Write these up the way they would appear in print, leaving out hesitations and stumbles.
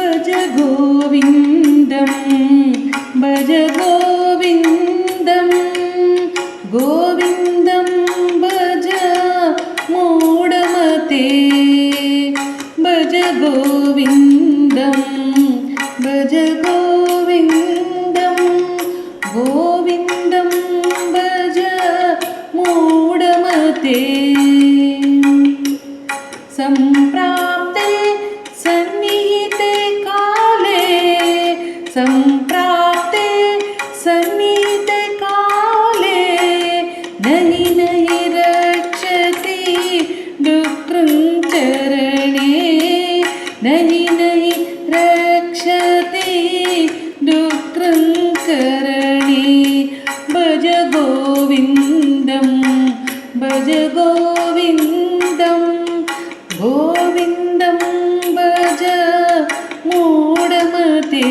भज गोविन्दं भज गोविन्दं गोविन्दं भज मूढमते भज गोविन्दं भज गोविन्दं गोविन्दं भज मूढमते सम्प्राप्ते सन्निहिते काले सम्प्राप्ते सन्निहिते काले नहि नहि रक्षति डुक्रुञ्चरणे नहि नहि रक्षति डुक्रुञ्चरणे भज गोविन्दं भज गोविन्दं गोविन्दं भज मूढमते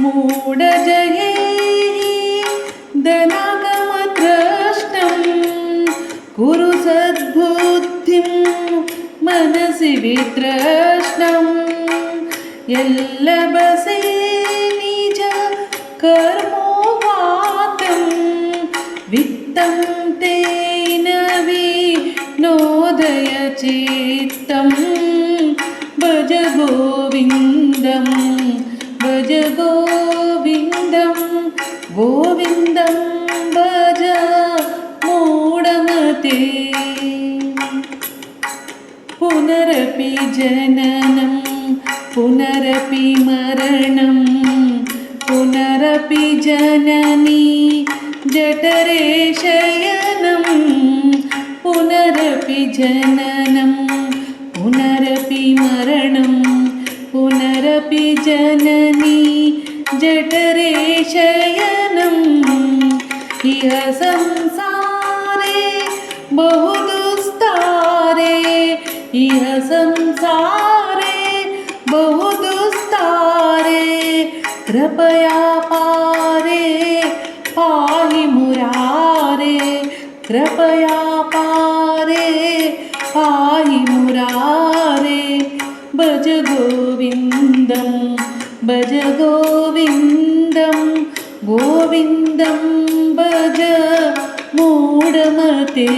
मूढजये धनागमद्रष्टं कुरु सद्बुद्धिं मनसि विद्रष्टम् यल्लभसे निज कर्मोवातं वित्तं तेन विनोदय चित्तं भज गोविन्दं भज गोविन्दं गोविन्दं भज मूढमते पुनरपि जननं पुनरपि मरणं पुनरपि जननी जठरे शयनं पुनरपि जननं पुनरपि मरणं पुनरपि जननी जठरे शयनम् इह संसारे बहुदुस्तारे इह संसारे बहुदुस्तारे कृपया पारे पाहि मुरारे कृपया पारे पाहि मुरारे भज गोविन्दं भज गोविन्दं गोविन्दं भज मूढमते।